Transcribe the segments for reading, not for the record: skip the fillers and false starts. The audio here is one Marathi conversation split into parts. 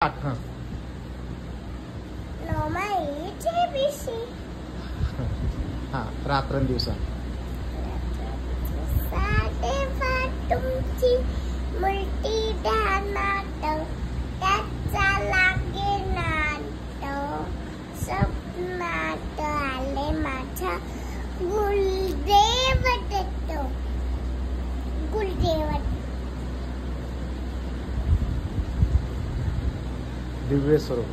हाँ हाँ रात्रंदिवसा तुमची मुलटी ध्यानात त्याचा लागे नाट स्वप्नात आले माझ्या गुलदेव दत्त गुलदेव दिव्य स्वरूप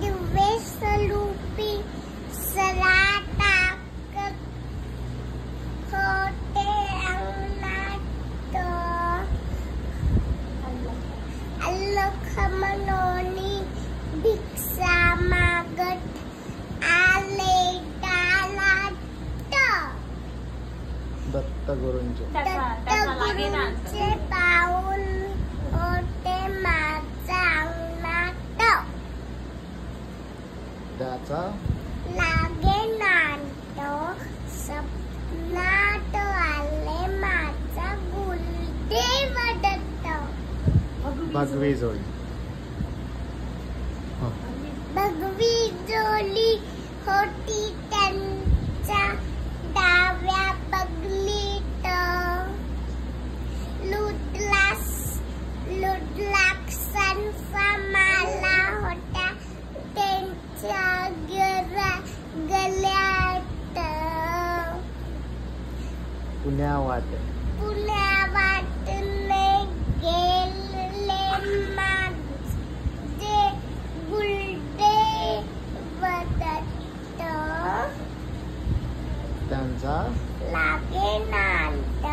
दिव्य स्वरूपी सराटा होते अंगणात अलख मनोनी भिक्षा मागत आले दालात दत्तगुरूंचे पाऊल होते माझा अंगणात त्याचा लागे नाट स्वप्नात आले माझा गुलदेव दत्त भगवी जोडी भगवी जोली होती त्यांच्या डाव्या बगलीत लुडलाक्षांचा माला होता त्यांच्या गल्यात पुण्या वाटे गेले माझे गुलदेव दत्त त्यांचा लागे नाट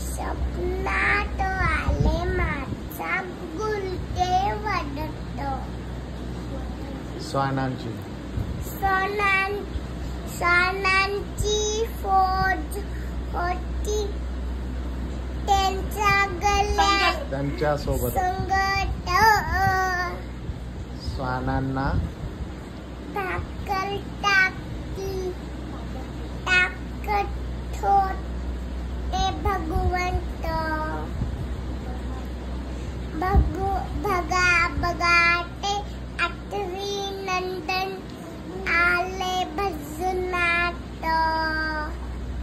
स्वप्नात आले माझा गुलदेव दत्त स्वानांची स्वानांची फौज होती त्यांच्या गल्यात त्यांच्या सोबत संगत स्वानांना भाकर टाकत होते भगवंत बगाटे आठवी नंदन आले भजनात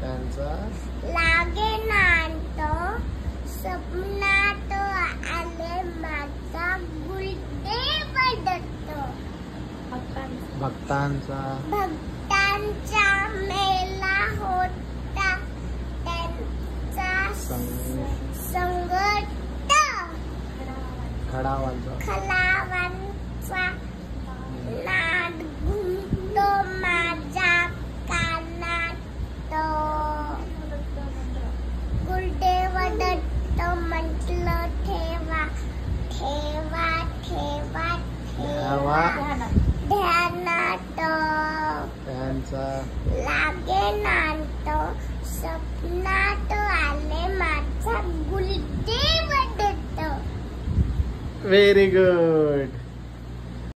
त्यांचा लागे नाट स्वप्नात आले माझा गुलदेव दत्त भक्तांचा मेला होता त्यांचा संगत खडावांचा नाद घुमतो माझ्या कानात गुलदेव दत्त म्हटलं ठेवा ठेवा ठेवा ठेवा ध्यानात त्यांचा लागे नाट स्वप्नात आले माझा गुलदेव दत्त व्हेरी गुड.